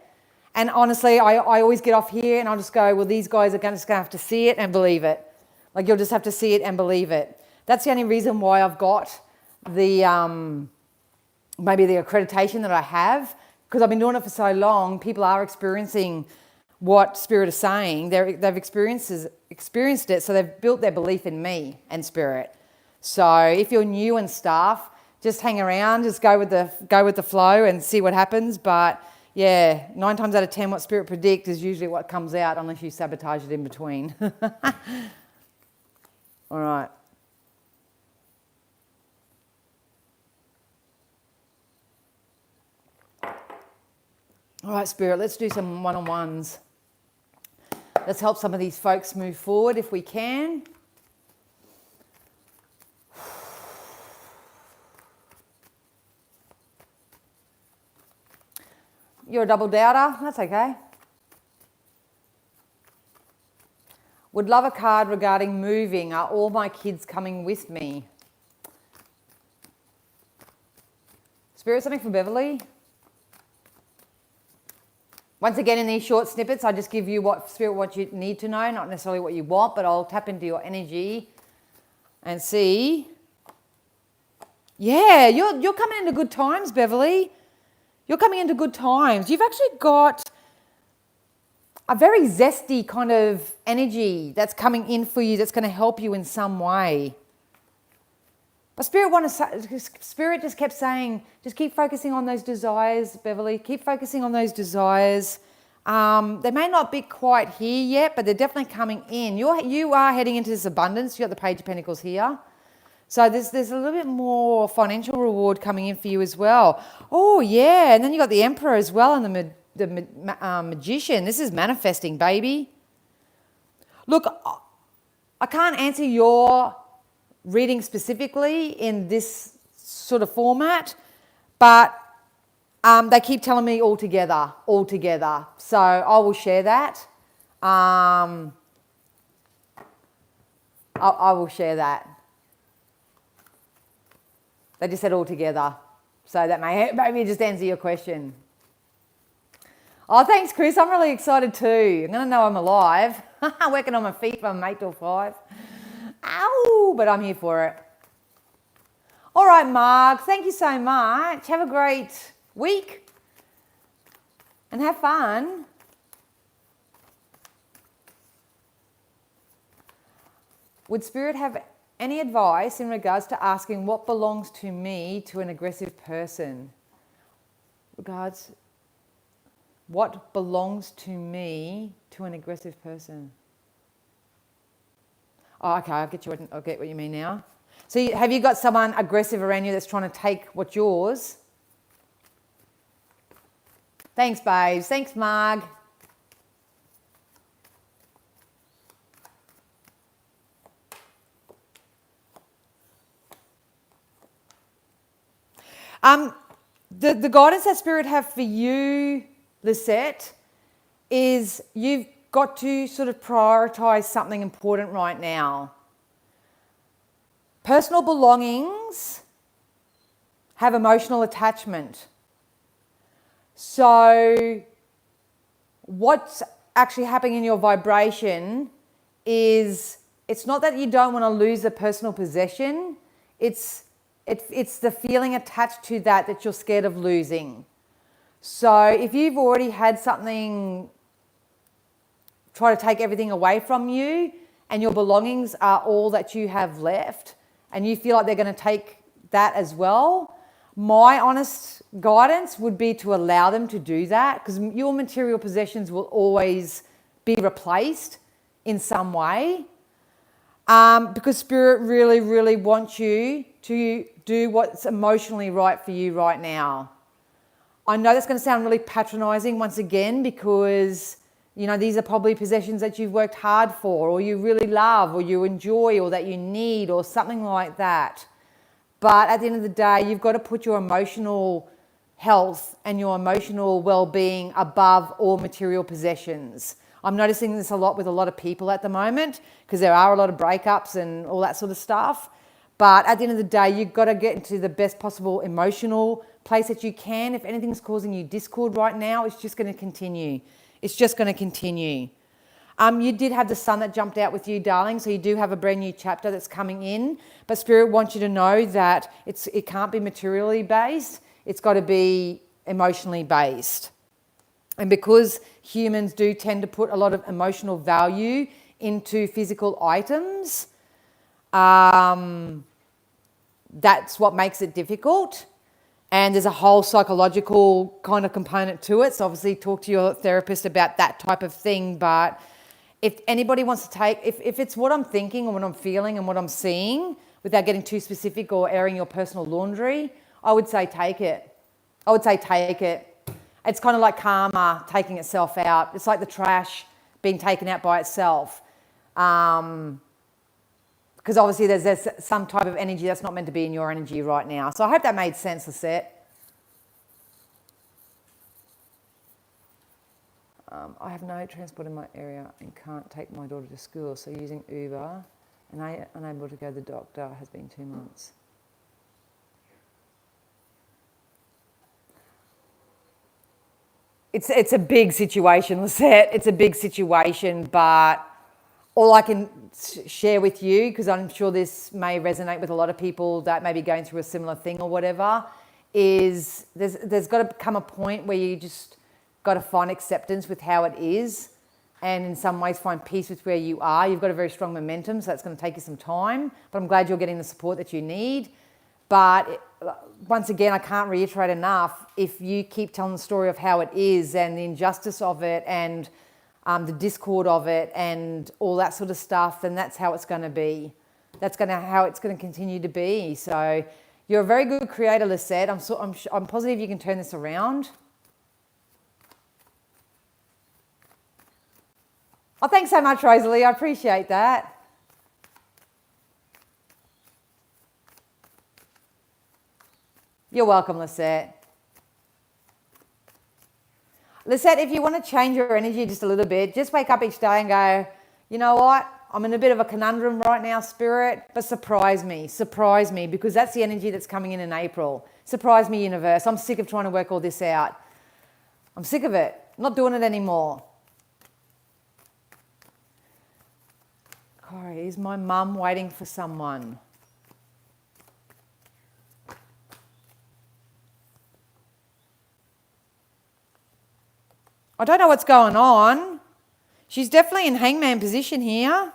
And honestly, I always get off here and I'll just go, well, these guys are just going to have to see it and believe it. Like, you'll just have to see it and believe it. That's the only reason why I've got the, maybe the accreditation that I have, because I've been doing it for so long. People are experiencing what Spirit is saying. They've experienced it, so they've built their belief in me and Spirit. So if you're new and stuff, just hang around, just go with the flow and see what happens. But yeah, 9 times out of 10, what Spirit predicts is usually what comes out, unless you sabotage it in between. All right. All right, Spirit, let's do some one-on-ones. Let's help some of these folks move forward if we can. You're a double doubter? That's okay. Would love a card regarding moving. Are all my kids coming with me? Spirit, something for Beverly? Once again, in these short snippets, I just give you what Spirit wants you need to know, not necessarily what you want, but I'll tap into your energy and see. Yeah, you're coming into good times, Beverly. You're coming into good times. You've actually got a very zesty kind of energy that's coming in for you that's going to help you in some way. But Spirit just kept saying, just keep focusing on those desires, Beverly. Keep focusing on those desires. They may not be quite here yet, but they're definitely coming in. You are heading into this abundance. You've got the Page of Pentacles here. So there's a little bit more financial reward coming in for you as well. Oh, yeah. And then you got the Emperor as well and the Magician. This is manifesting, baby. Look, I can't answer your reading specifically in this sort of format, but they keep telling me all together. So I will share that. I will share that. They just said all together. So that may maybe just answer your question. Oh, thanks, Chris. I'm really excited too. I'm going to know I'm alive. Working on my feet from 8 till 5. Ow! But I'm here for it. All right, Mark, thank you so much. Have a great week and have fun. Would Spirit have any advice in regards to asking what belongs to me to an aggressive person? Regards, what belongs to me to an aggressive person? Oh, okay, I get what you mean now. So have you got someone aggressive around you that's trying to take what's yours? Thanks, babes. Thanks, Marg. The guidance that Spirit have for you, Lisette, is you've got to sort of prioritize something important right now. Personal belongings have emotional attachment. So what's actually happening in your vibration is it's not that you don't want to lose a personal possession, it's the feeling attached to that you're scared of losing. So if you've already had something try to take everything away from you and your belongings are all that you have left and you feel like they're going to take that as well, my honest guidance would be to allow them to do that, because your material possessions will always be replaced in some way, because Spirit really, really wants you to do what's emotionally right for you right now. I know that's going to sound really patronizing once again, because you know these are probably possessions that you've worked hard for, or you really love, or you enjoy, or that you need, or something like that. But at the end of the day, you've got to put your emotional health and your emotional well-being above all material possessions. I'm noticing this a lot with a lot of people at the moment, because there are a lot of breakups and all that sort of stuff. But at the end of the day, you've got to get into the best possible emotional place that you can. If anything's causing you discord right now, it's just going to continue. It's just going to continue. You did have the sun that jumped out with you, darling, so you do have a brand new chapter that's coming in. But Spirit wants you to know that it can't be materially based. It's got to be emotionally based. And because humans do tend to put a lot of emotional value into physical items, that's what makes it difficult. And there's a whole psychological kind of component to it. So obviously talk to your therapist about that type of thing. But if anybody wants to take, if it's what I'm thinking or what I'm feeling and what I'm seeing, without getting too specific or airing your personal laundry, I would say take it. I would say take it. It's kind of like karma taking itself out. It's like the trash being taken out by itself. Because obviously there's some type of energy that's not meant to be in your energy right now. So I hope that made sense, Lisette. I have no transport in my area and can't take my daughter to school, so using Uber and unable to go to the doctor has been 2 months. It's a big situation, Lisette. It's a big situation, but all I can share with you, because I'm sure this may resonate with a lot of people that may be going through a similar thing or whatever, is there's got to come a point where you just got to find acceptance with how it is, and in some ways find peace with where you are. You've got a very strong momentum, so that's going to take you some time, but I'm glad you're getting the support that you need. But once again, I can't reiterate enough, if you keep telling the story of how it is and the injustice of it and the discord of it and all that sort of stuff, then that's how it's going to be. That's how it's going to continue to be. So you're a very good creator, Lisette. I'm positive you can turn this around. Oh, thanks so much, Rosalie. I appreciate that. You're welcome, Lisette. Lisette, if you want to change your energy just a little bit, just wake up each day and go, you know what? I'm in a bit of a conundrum right now, Spirit, but surprise me, because that's the energy that's coming in April. Surprise me, universe. I'm sick of trying to work all this out. I'm sick of it. I'm not doing it anymore. Corey, is my mum waiting for someone? I don't know what's going on. She's definitely in hangman position here.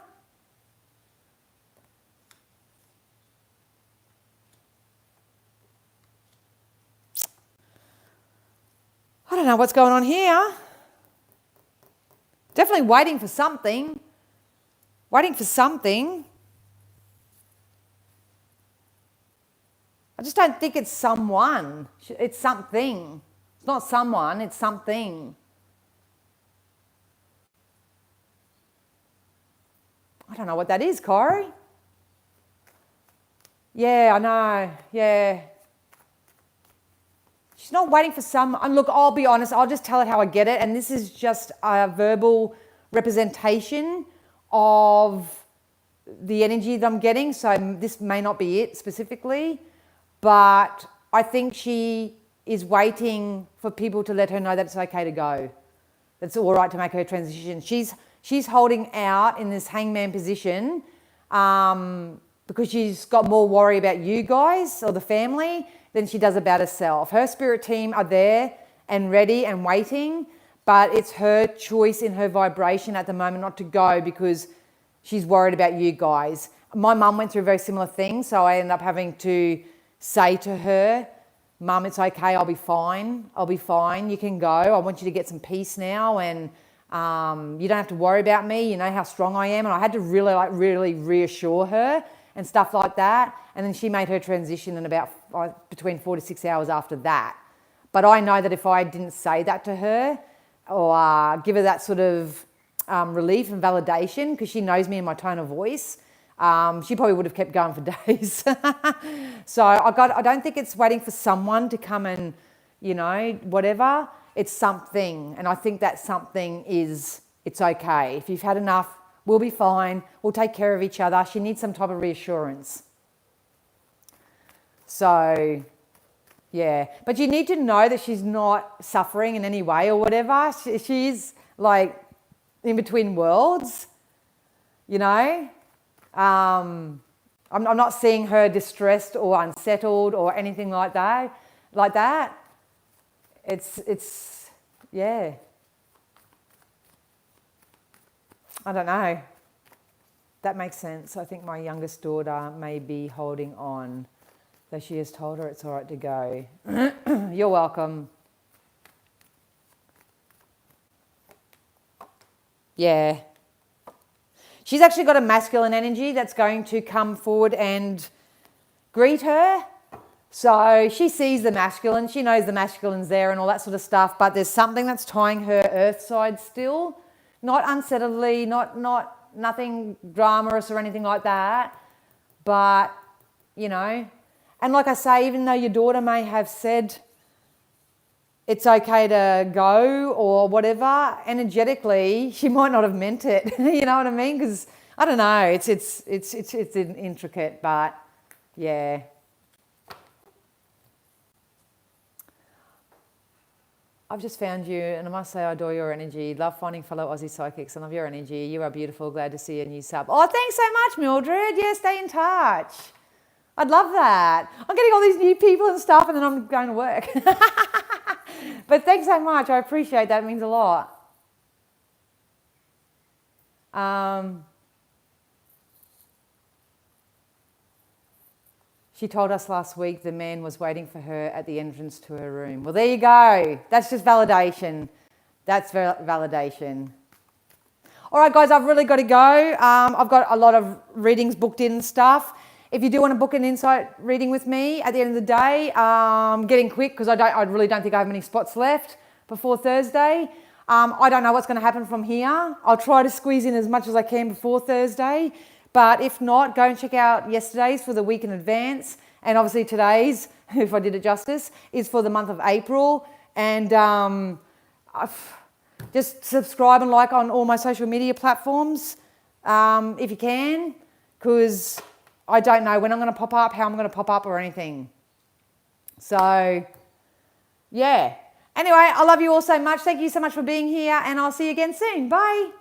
I don't know what's going on here. Definitely waiting for something. Waiting for something. I just don't think it's someone. It's something. It's not someone, it's something. I don't know what that is, Corey. Yeah, I know. Yeah. She's not waiting for someone. Look, I'll be honest. I'll just tell it how I get it. And this is just a verbal representation of the energy that I'm getting. So this may not be it specifically. But I think she is waiting for people to let her know that it's okay to go. It's all right to make her transition. She's holding out in this hangman position because she's got more worry about you guys or the family than she does about herself. Her spirit team are there and ready and waiting, but it's her choice in her vibration at the moment not to go because she's worried about you guys. My mum went through a very similar thing, so I ended up having to say to her, Mum, it's okay, I'll be fine. I'll be fine. You can go. I want you to get some peace now and you don't have to worry about me. You know how strong I am. And I had to really reassure her and stuff like that. And then she made her transition in about between 4 to 6 hours after that. But I know that if I didn't say that to her or give her that sort of relief and validation, because she knows me in my tone of voice, she probably would have kept going for days. So I don't think it's waiting for someone to come and, you know, whatever. It's something. And I think that something is, it's okay. If you've had enough, we'll be fine. We'll take care of each other. She needs some type of reassurance. So, yeah. But you need to know that she's not suffering in any way or whatever. She's like in between worlds, you know. I'm not seeing her distressed or unsettled or anything like that. It's yeah. I don't know. That makes sense. I think my youngest daughter may be holding on, though she has told her it's all right to go. You're welcome. Yeah. She's actually got a masculine energy that's going to come forward and greet her. So she sees the masculine. She knows the masculine's there and all that sort of stuff. But there's something that's tying her earth side still. Not unsettlingly, nothing dramatous or anything like that. But, you know. And like I say, even though your daughter may have said it's okay to go or whatever, energetically, she might not have meant it. You know what I mean? Because, I don't know, it's intricate, but yeah. I've just found you, and I must say I adore your energy. Love finding fellow Aussie psychics. I love your energy. You are beautiful. Glad to see a new sub. Oh, thanks so much, Mildred. Yeah, stay in touch. I'd love that. I'm getting all these new people and stuff, and then I'm going to work. But thanks so much. I appreciate that. It means a lot. She told us last week the man was waiting for her at the entrance to her room. Well, there you go. That's just validation. That's validation. All right, guys, I've really got to go. I've got a lot of readings booked in and stuff. If you do want to book an insight reading with me at the end of the day, getting quick because I really don't think I have many spots left before Thursday. I don't know what's going to happen from here. I'll try to squeeze in as much as I can before Thursday. But if not, go and check out yesterday's for the week in advance. And obviously today's, if I did it justice, is for the month of April. And just subscribe and like on all my social media platforms if you can, because I don't know when I'm going to pop up, how I'm going to pop up or anything. So, yeah. Anyway, I love you all so much. Thank you so much for being here, and I'll see you again soon. Bye.